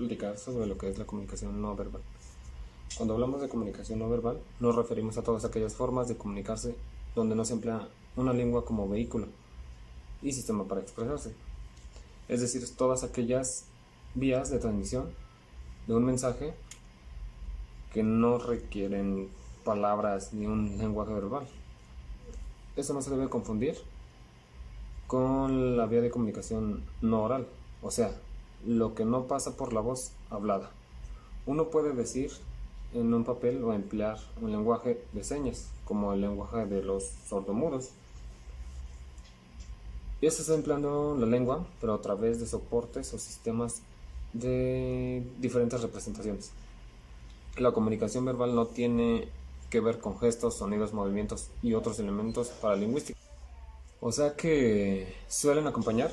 platicar sobre lo que es la comunicación no verbal. Cuando hablamos de comunicación no verbal, nos referimos a todas aquellas formas de comunicarse donde no se emplea una lengua como vehículo y sistema para expresarse. Es decir, todas aquellas vías de transmisión de un mensaje que no requieren palabras ni un lenguaje verbal. Eso no se debe confundir con la vía de comunicación no oral, o sea, lo que no pasa por la voz hablada. Uno puede decir en un papel o emplear un lenguaje de señas, como el lenguaje de los sordomudos. Y eso está empleando la lengua, pero a través de soportes o sistemas de diferentes representaciones. La comunicación verbal no tiene que ver con gestos, sonidos, movimientos y otros elementos paralingüísticos. O sea que suelen acompañar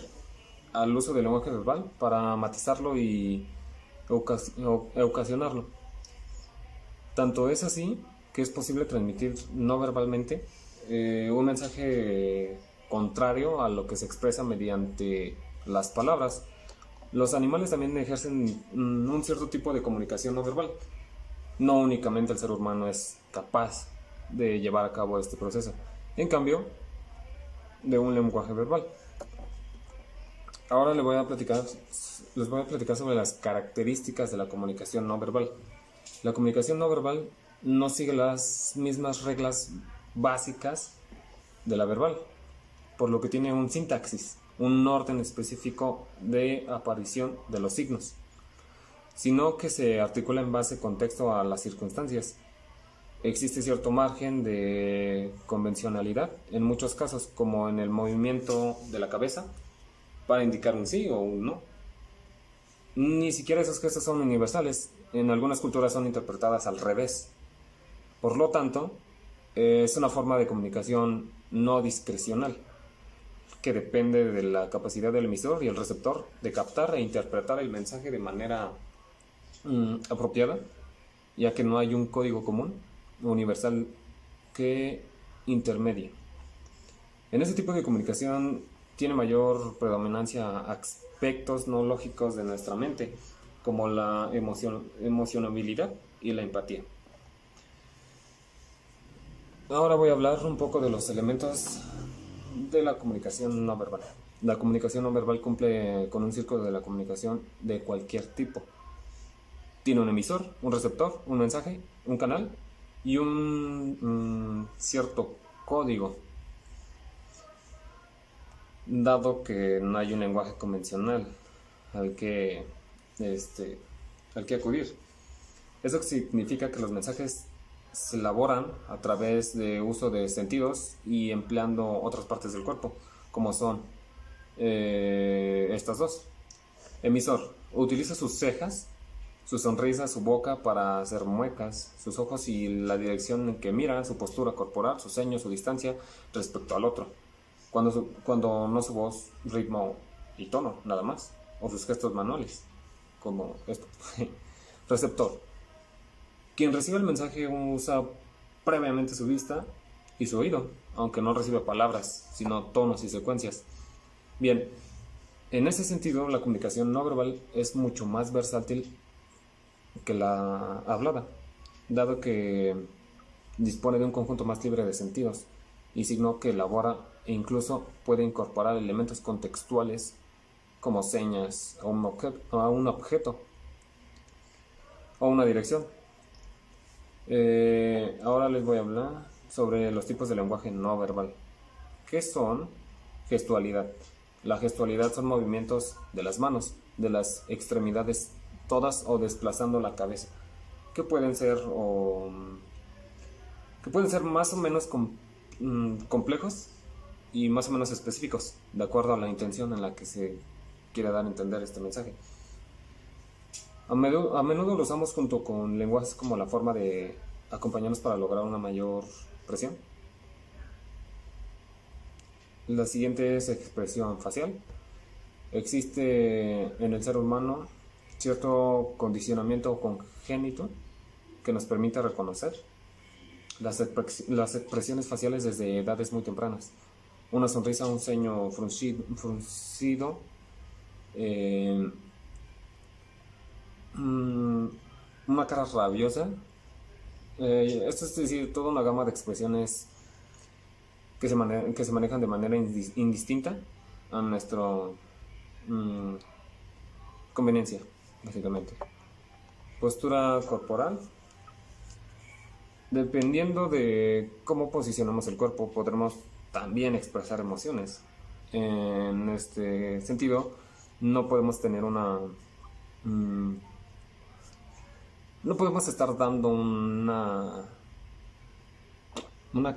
al uso del lenguaje verbal para matizarlo y ocasionarlo. Tanto es así que es posible transmitir no verbalmente un mensaje contrario a lo que se expresa mediante las palabras. Los animales también ejercen un cierto tipo de comunicación no verbal. No únicamente el ser humano es capaz de llevar a cabo este proceso. En cambio, de un lenguaje verbal. Ahora les voy a platicar sobre las características de la comunicación no verbal. La comunicación no verbal no sigue las mismas reglas básicas de la verbal, por lo que tiene un sintaxis, un orden específico de aparición de los signos, sino que se articula en base contexto a las circunstancias. Existe cierto margen de convencionalidad en muchos casos, como en el movimiento de la cabeza para indicar un sí o un no. Ni siquiera esos gestos son universales. En algunas culturas son interpretadas al revés. Por lo tanto, es una forma de comunicación no discrecional, que depende de la capacidad del emisor y el receptor de captar e interpretar el mensaje de manera apropiada, ya que no hay un código común universal que intermedie. En este tipo de comunicación tiene mayor predominancia aspectos no lógicos de nuestra mente, como la emocionabilidad y la empatía. Ahora voy a hablar un poco de los elementos de la comunicación no verbal. La comunicación no verbal cumple con un círculo de la comunicación de cualquier tipo. Tiene un emisor, un receptor, un mensaje, un canal y un cierto código, dado que no hay un lenguaje convencional al que acudir. Eso significa que los mensajes se elaboran a través de uso de sentidos y empleando otras partes del cuerpo, como son estas dos. Emisor utiliza sus cejas, su sonrisa, su boca para hacer muecas, sus ojos y la dirección en que mira, su postura corporal, su ceño, su distancia respecto al otro. Cuando no su voz, ritmo y tono, nada más, o sus gestos manuales, como esto. Receptor. Quien recibe el mensaje usa previamente su vista y su oído, aunque no recibe palabras, sino tonos y secuencias. Bien, en ese sentido, la comunicación no verbal es mucho más versátil que la hablada, dado que dispone de un conjunto más libre de sentidos y signo que elabora e incluso puede incorporar elementos contextuales como señas a un objeto o una dirección. Ahora les voy a hablar sobre los tipos de lenguaje no verbal. ¿Qué son? Gestualidad. La gestualidad son movimientos de las manos, de las extremidades todas o desplazando la cabeza, que pueden ser más o menos complejos y más o menos específicos, de acuerdo a la intención en la que se quiere dar a entender este mensaje. A menudo lo usamos junto con lenguajes como la forma de acompañarnos para lograr una mayor presión. La siguiente es expresión facial. Existe en el ser humano cierto condicionamiento congénito que nos permite reconocer las expresiones faciales desde edades muy tempranas. Una sonrisa, un ceño fruncido mm, una cara rabiosa. Esto es decir, toda una gama de expresiones que se manejan de manera indistinta a nuestra mm, conveniencia, básicamente. Postura corporal. Dependiendo de cómo posicionamos el cuerpo, podremos también expresar emociones. En este sentido, no podemos tener mm, no podemos estar dando una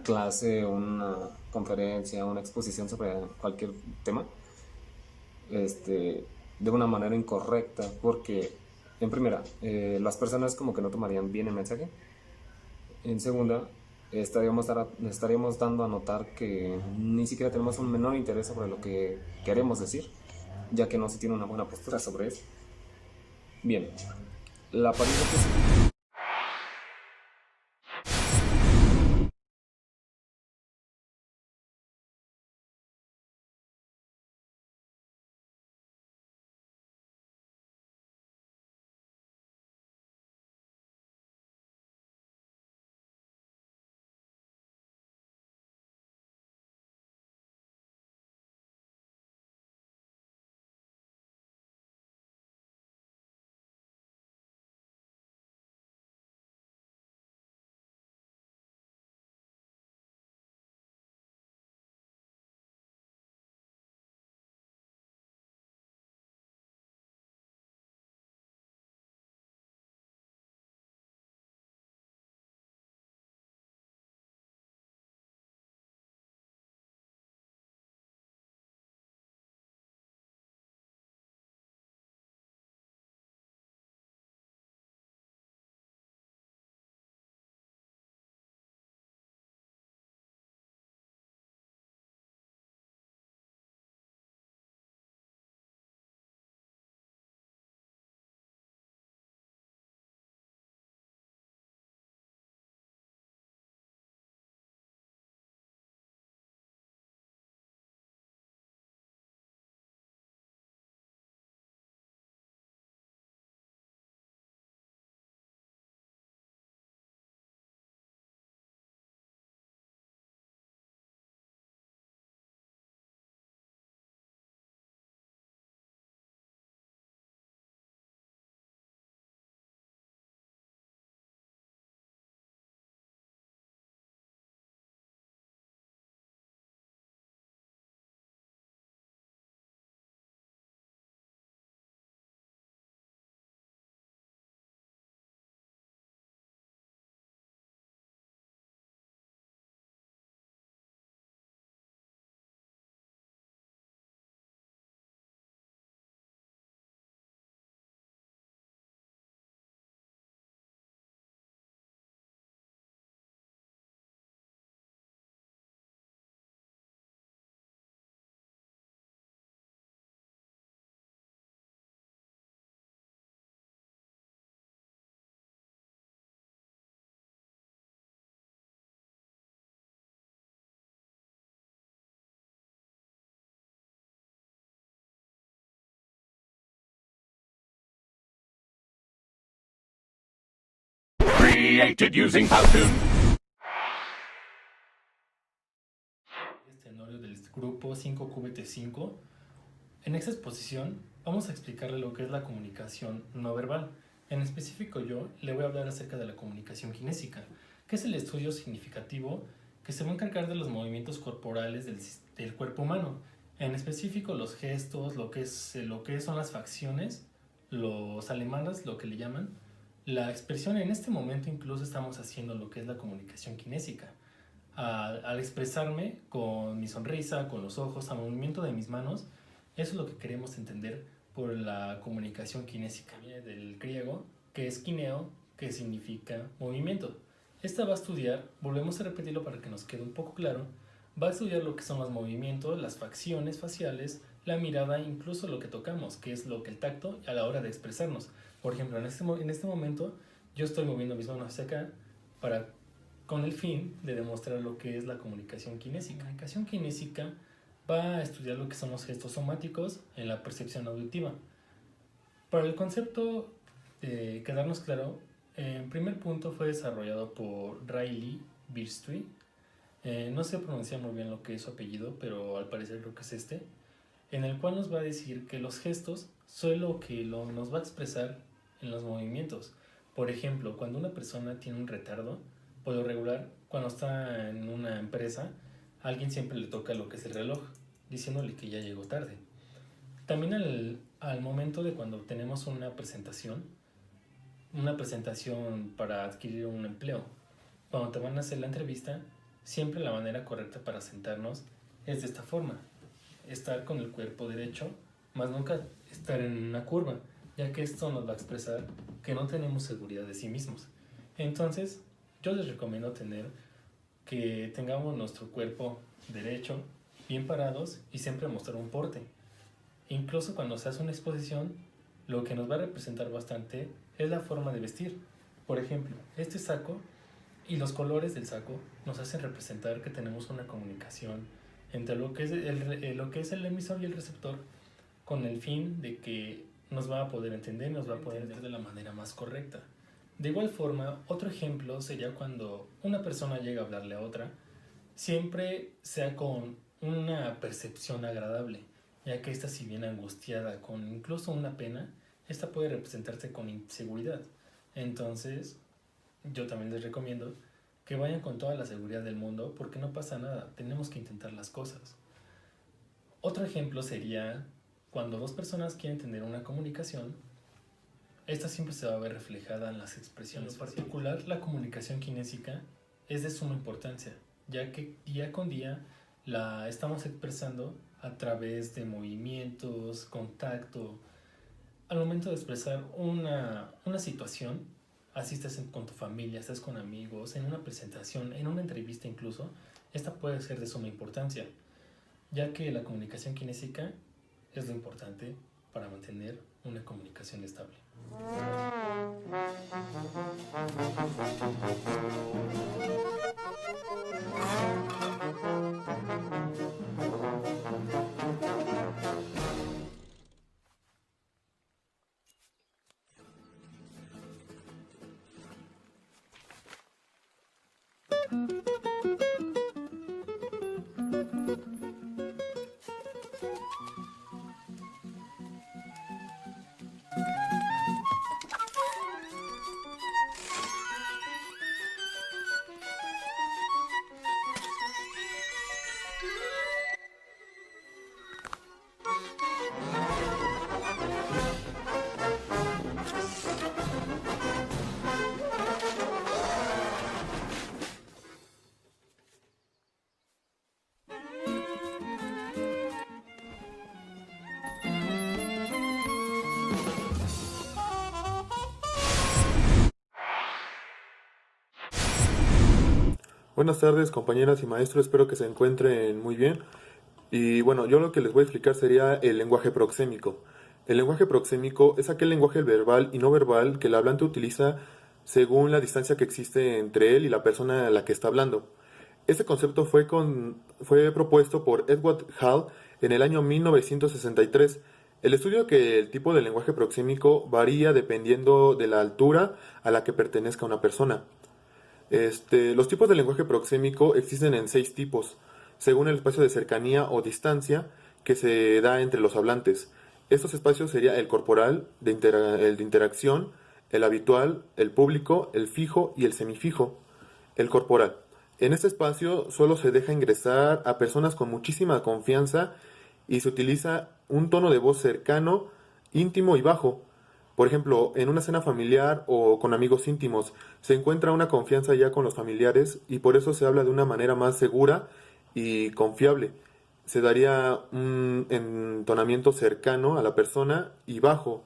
clase, una conferencia, una exposición sobre cualquier tema, de una manera incorrecta, porque en primera, las personas como que no tomarían bien el mensaje. En segunda, estaríamos dando a notar que ni siquiera tenemos un menor interés sobre lo que queremos decir, ya que no se tiene una buena postura sobre eso. Bien, la apariencia física. Created using Powtoon. Tenorio del grupo 5QBT5. En esta exposición vamos a explicarle lo que es la comunicación no verbal. En específico yo le voy a hablar acerca de la comunicación kinésica, que es el estudio significativo que se va a encargar de los movimientos corporales del cuerpo humano. En específico los gestos, lo que son las facciones, los alemanes, lo que le llaman. La expresión en este momento incluso estamos haciendo lo que es la comunicación kinésica. Al expresarme con mi sonrisa, con los ojos, al movimiento de mis manos, eso es lo que queremos entender por la comunicación kinésica. Viene del griego, que es kineo, que significa movimiento. Esta va a estudiar, volvemos a repetirlo para que nos quede un poco claro, va a estudiar lo que son los movimientos, las facciones faciales, la mirada, incluso lo que tocamos, que es lo que el tacto a la hora de expresarnos. Por ejemplo, en este momento yo estoy moviendo mis manos hacia acá con el fin de demostrar lo que es la comunicación kinésica. La comunicación kinésica va a estudiar lo que son los gestos somáticos en la percepción auditiva. Para el concepto quedarnos claro, en primer punto fue desarrollado por Riley Birstui. No sé pronunciar muy bien lo que es su apellido, pero al parecer creo que es este, en el cual nos va a decir que los gestos son lo que nos va a expresar en los movimientos. Por ejemplo, cuando una persona tiene un retardo, por lo regular, cuando está en una empresa, a alguien siempre le toca lo que es el reloj, diciéndole que ya llegó tarde. También al momento de cuando tenemos una presentación para adquirir un empleo, cuando te van a hacer la entrevista, siempre la manera correcta para sentarnos es de esta forma: estar con el cuerpo derecho, más nunca estar en una curva, ya que esto nos va a expresar que no tenemos seguridad de sí mismos. Entonces, yo les recomiendo que tengamos nuestro cuerpo derecho, bien parados y siempre mostrar un porte. Incluso cuando se hace una exposición, lo que nos va a representar bastante es la forma de vestir. Por ejemplo, este saco y los colores del saco nos hacen representar que tenemos una comunicación entre lo que es el emisor y el receptor, con el fin de que nos va a poder entender, nos va a poder entender de la manera más correcta. De igual forma, otro ejemplo sería cuando una persona llega a hablarle a otra, siempre sea con una percepción agradable, ya que esta, si bien angustiada, con incluso una pena, esta puede representarse con inseguridad. Entonces, yo también les recomiendo que vayan con toda la seguridad del mundo, porque no pasa nada, tenemos que intentar las cosas. Otro ejemplo sería cuando dos personas quieren tener una comunicación, esta siempre se va a ver reflejada en las expresiones. En particular, la comunicación kinésica es de suma importancia, ya que día con día la estamos expresando a través de movimientos, contacto. Al momento de expresar una situación, así estés con tu familia, estés con amigos, en una presentación, en una entrevista incluso, esta puede ser de suma importancia, ya que la comunicación kinésica es lo importante para mantener una comunicación estable. Buenas tardes, compañeras y maestros, espero que se encuentren muy bien. Y bueno, yo lo que les voy a explicar sería el lenguaje proxémico. El lenguaje proxémico es aquel lenguaje verbal y no verbal que el hablante utiliza según la distancia que existe entre él y la persona a la que está hablando. Este concepto fue propuesto por Edward Hall en el año 1963. El estudio que el tipo de lenguaje proxémico varía dependiendo de la altura a la que pertenezca una persona. Los tipos de lenguaje proxémico existen en 6 tipos, según el espacio de cercanía o distancia que se da entre los hablantes. Estos espacios serían el corporal, el de interacción, el habitual, el público, el fijo y el semifijo. El corporal. En este espacio solo se deja ingresar a personas con muchísima confianza y se utiliza un tono de voz cercano, íntimo y bajo. Por ejemplo, en una cena familiar o con amigos íntimos se encuentra una confianza ya con los familiares y por eso se habla de una manera más segura y confiable. Se daría un entonamiento cercano a la persona y bajo.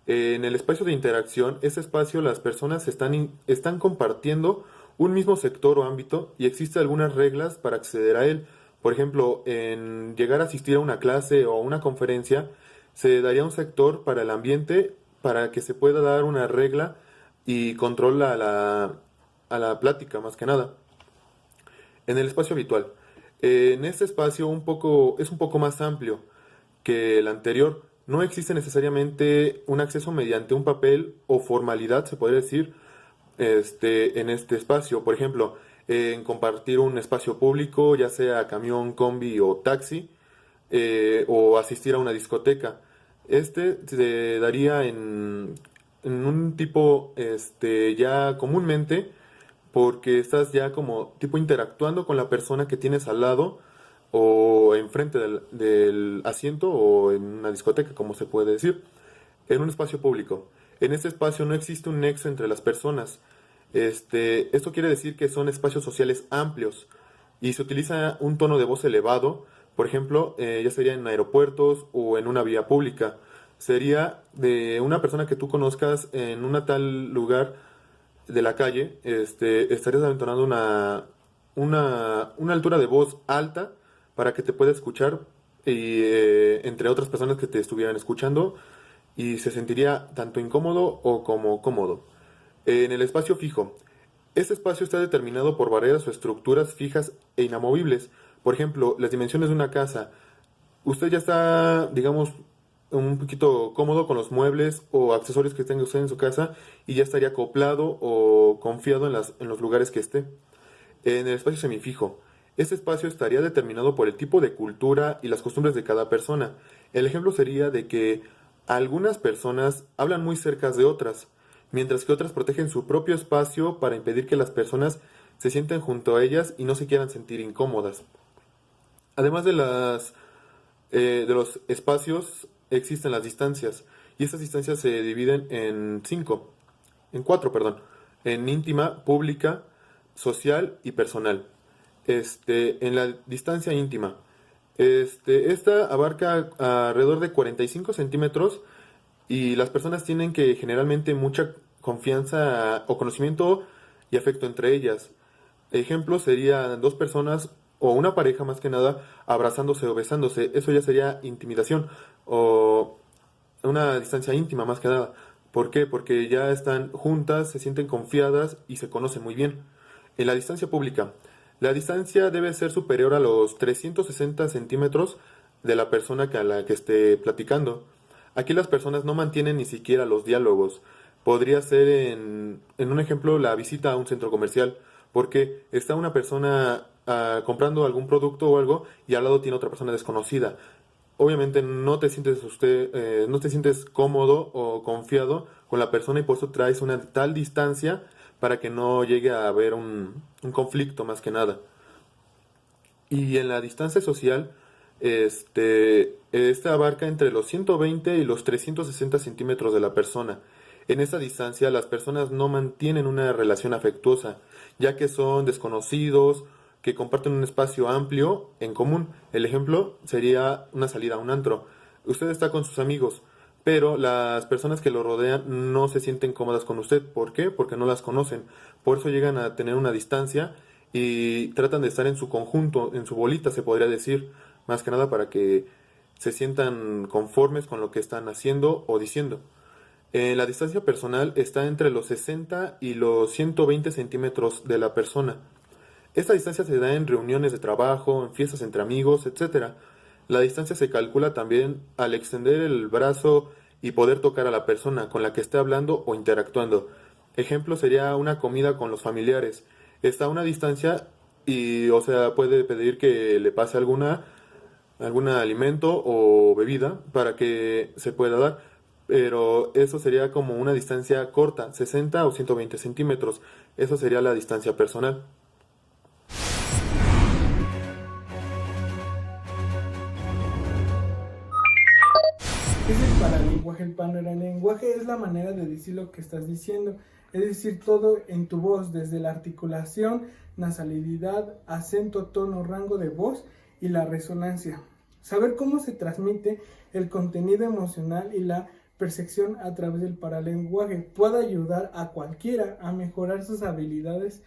En el espacio de interacción, ese espacio las personas están compartiendo un mismo sector o ámbito y existen algunas reglas para acceder a él. Por ejemplo, en llegar a asistir a una clase o a una conferencia, se daría un sector para el ambiente para que se pueda dar una regla y control a la plática, más que nada. En el espacio habitual. En este espacio es un poco más amplio que el anterior, No existe necesariamente un acceso mediante un papel o formalidad, se podría decir, en este espacio. Por ejemplo, en compartir un espacio público, ya sea camión, combi o taxi, o asistir a una discoteca. Este se daría en un tipo ya comúnmente porque estás ya como tipo interactuando con la persona que tienes al lado o enfrente del asiento o en una discoteca, como se puede decir, en un espacio público. En este espacio no existe un nexo entre las personas. Esto quiere decir que son espacios sociales amplios y se utiliza un tono de voz elevado, por ejemplo, ya sería en aeropuertos o en una vía pública. Sería de una persona que tú conozcas en una tal lugar de la calle, estarías entonando una altura de voz alta para que te pueda escuchar y entre otras personas que te estuvieran escuchando y se sentiría tanto incómodo o como cómodo. En el espacio fijo, este espacio está determinado por barreras o estructuras fijas e inamovibles. Por ejemplo, las dimensiones de una casa. Usted ya está, digamos, un poquito cómodo con los muebles o accesorios que tenga usted en su casa y ya estaría acoplado o confiado en los lugares que esté. En el espacio semifijo, este espacio estaría determinado por el tipo de cultura y las costumbres de cada persona. El ejemplo sería de que algunas personas hablan muy cerca de otras, mientras que otras protegen su propio espacio para impedir que las personas se sienten junto a ellas y no se quieran sentir incómodas. Además de los espacios, existen las distancias, y estas distancias se dividen en cuatro, perdón, en íntima, pública, social y personal. En la distancia íntima, esta abarca alrededor de 45 centímetros y las personas tienen que generalmente mucha confianza o conocimiento y afecto entre ellas. Ejemplo sería dos personas o una pareja más que nada abrazándose o besándose. Eso ya sería intimidación o una distancia íntima más que nada. ¿Por qué? Porque ya están juntas, se sienten confiadas y se conocen muy bien. En la distancia pública, la distancia debe ser superior a los 360 centímetros de la persona a la que esté platicando. Aquí las personas no mantienen ni siquiera los diálogos. Podría ser en un ejemplo la visita a un centro comercial, porque está una persona comprando algún producto o algo y al lado tiene otra persona desconocida. Obviamente no te sientes cómodo o confiado con la persona y por eso traes una tal distancia para que no llegue a haber un conflicto más que nada. Y en la distancia social, esta abarca entre los 120 y los 360 centímetros de la persona. En esta distancia, las personas no mantienen una relación afectuosa, ya que son desconocidos, que comparten un espacio amplio en común. El ejemplo sería una salida a un antro. Usted está con sus amigos, pero las personas que lo rodean no se sienten cómodas con usted. ¿Por qué? Porque no las conocen. Por eso llegan a tener una distancia y tratan de estar en su conjunto, en su bolita, se podría decir, más que nada para que se sientan conformes con lo que están haciendo o diciendo. La distancia personal está entre los 60 y los 120 centímetros de la persona. Esta distancia se da en reuniones de trabajo, en fiestas entre amigos, etcétera. La distancia se calcula también al extender el brazo y poder tocar a la persona con la que esté hablando o interactuando. Ejemplo sería una comida con los familiares. Está a una distancia y, o sea, puede pedir que le pase algún alimento o bebida para que se pueda dar, pero eso sería como una distancia corta, 60 o 120 centímetros. Eso sería la distancia personal. Es el paralenguaje. El paralenguaje es la manera de decir lo que estás diciendo, es decir, todo en tu voz, desde la articulación, nasalidad, acento, tono, rango de voz y la resonancia. Saber cómo se transmite el contenido emocional y la percepción a través del paralenguaje puede ayudar a cualquiera a mejorar sus habilidades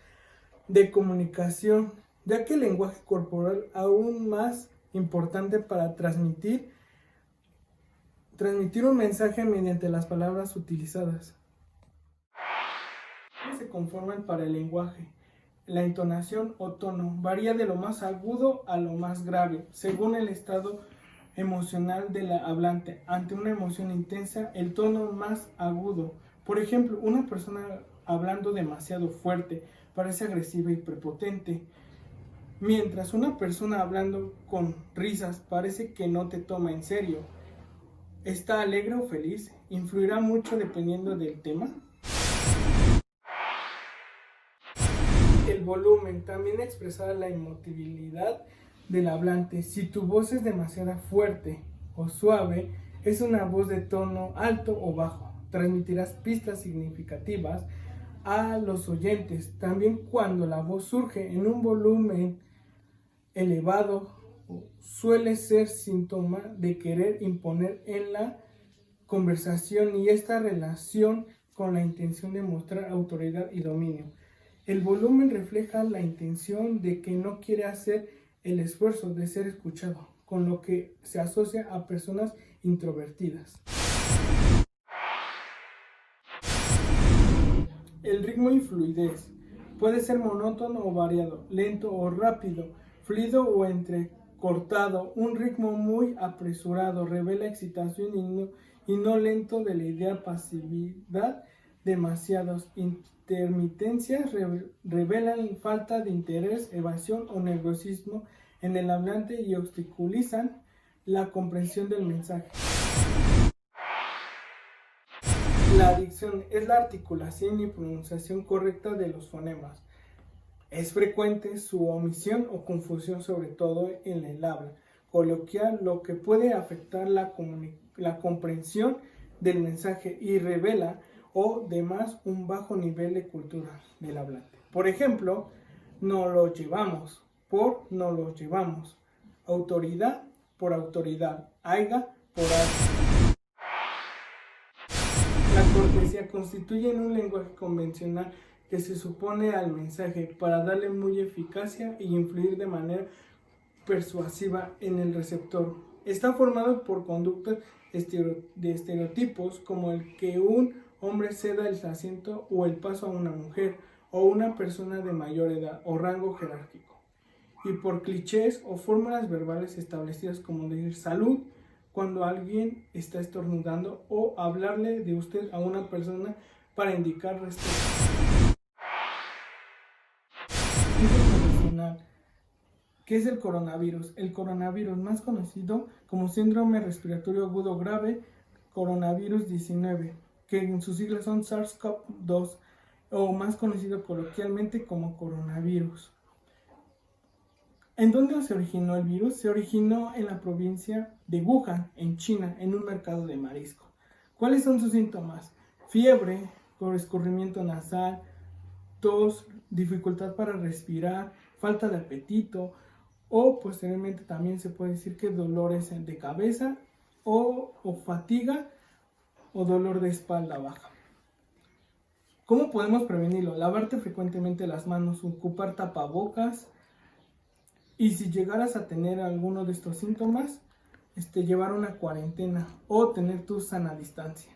de comunicación, ya que el lenguaje corporal es aún más importante para transmitir un mensaje mediante las palabras utilizadas. ¿Cómo se conforman para el lenguaje? La entonación o tono varía de lo más agudo a lo más grave, según el estado emocional de la hablante. Ante una emoción intensa, el tono más agudo. Por ejemplo, una persona hablando demasiado fuerte parece agresiva y prepotente, mientras una persona hablando con risas parece que no te toma en serio. ¿Está alegre o feliz? ¿Influirá mucho dependiendo del tema? El volumen también expresa la emotividad del hablante. Si tu voz es demasiado fuerte o suave, es una voz de tono alto o bajo. Transmitirás pistas significativas a los oyentes. También cuando la voz surge en un volumen elevado, suele ser síntoma de querer imponer en la conversación y esta relación con la intención de mostrar autoridad y dominio. El volumen refleja la intención de que no quiere hacer el esfuerzo de ser escuchado, con lo que se asocia a personas introvertidas. El ritmo y fluidez puede ser monótono o variado, lento o rápido, fluido o entrecortado. Un ritmo muy apresurado revela excitación y no lento de la idea pasividad. Demasiadas intermitencias revelan falta de interés, evasión o nerviosismo en el hablante y obstaculizan la comprensión del mensaje. La dicción es la articulación y pronunciación correcta de los fonemas. Es frecuente su omisión o confusión, sobre todo en el habla coloquial, lo que puede afectar la comprensión del mensaje y revela o demás un bajo nivel de cultura del hablante. Por ejemplo, no lo llevamos, por no lo llevamos, autoridad por autoridad, aiga por aiga. La cortesía constituye un lenguaje convencional que se supone al mensaje para darle muy eficacia y influir de manera persuasiva en el receptor. Está formado por conductas de estereotipos como el que un hombre ceda el asiento o el paso a una mujer o una persona de mayor edad o rango jerárquico, y por clichés o fórmulas verbales establecidas como decir salud cuando alguien está estornudando o hablarle de usted a una persona para indicar respeto. ¿Qué es el coronavirus? El coronavirus, más conocido como síndrome respiratorio agudo grave, coronavirus 19, que en sus siglas son SARS-CoV-2, o más conocido coloquialmente como coronavirus. ¿En dónde se originó el virus? Se originó en la provincia de Wuhan, en China, en un mercado de marisco. ¿Cuáles son sus síntomas? Fiebre, con escurrimiento nasal, tos, dificultad para respirar, falta de apetito, o posteriormente también se puede decir que dolores de cabeza o fatiga o dolor de espalda baja. ¿Cómo podemos prevenirlo? Lavarte frecuentemente las manos, ocupar tapabocas, y si llegaras a tener alguno de estos síntomas, llevar una cuarentena o tener tu sana distancia.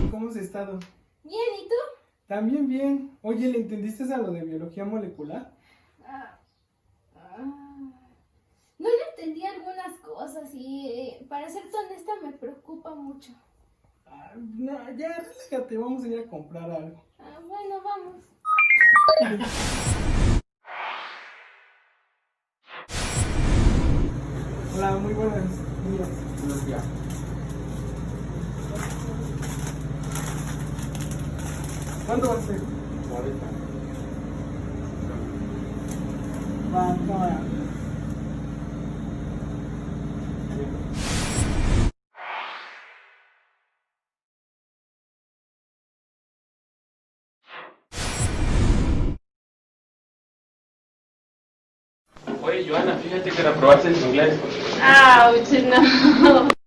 ¿Cómo has estado? Bien, ¿y tú? También bien. Oye, ¿le entendiste a lo de biología molecular? No le entendí algunas cosas y para ser honesta me preocupa mucho. No, ya, relájate, vamos a ir a comprar algo. Bueno, vamos. Hola, muy buenos días. Buenos días. ¿Cuánto va a ser? 40. Va, cámara. Oye, Joana, fíjate que reprobaste en tu inglés. ¡Auch! No.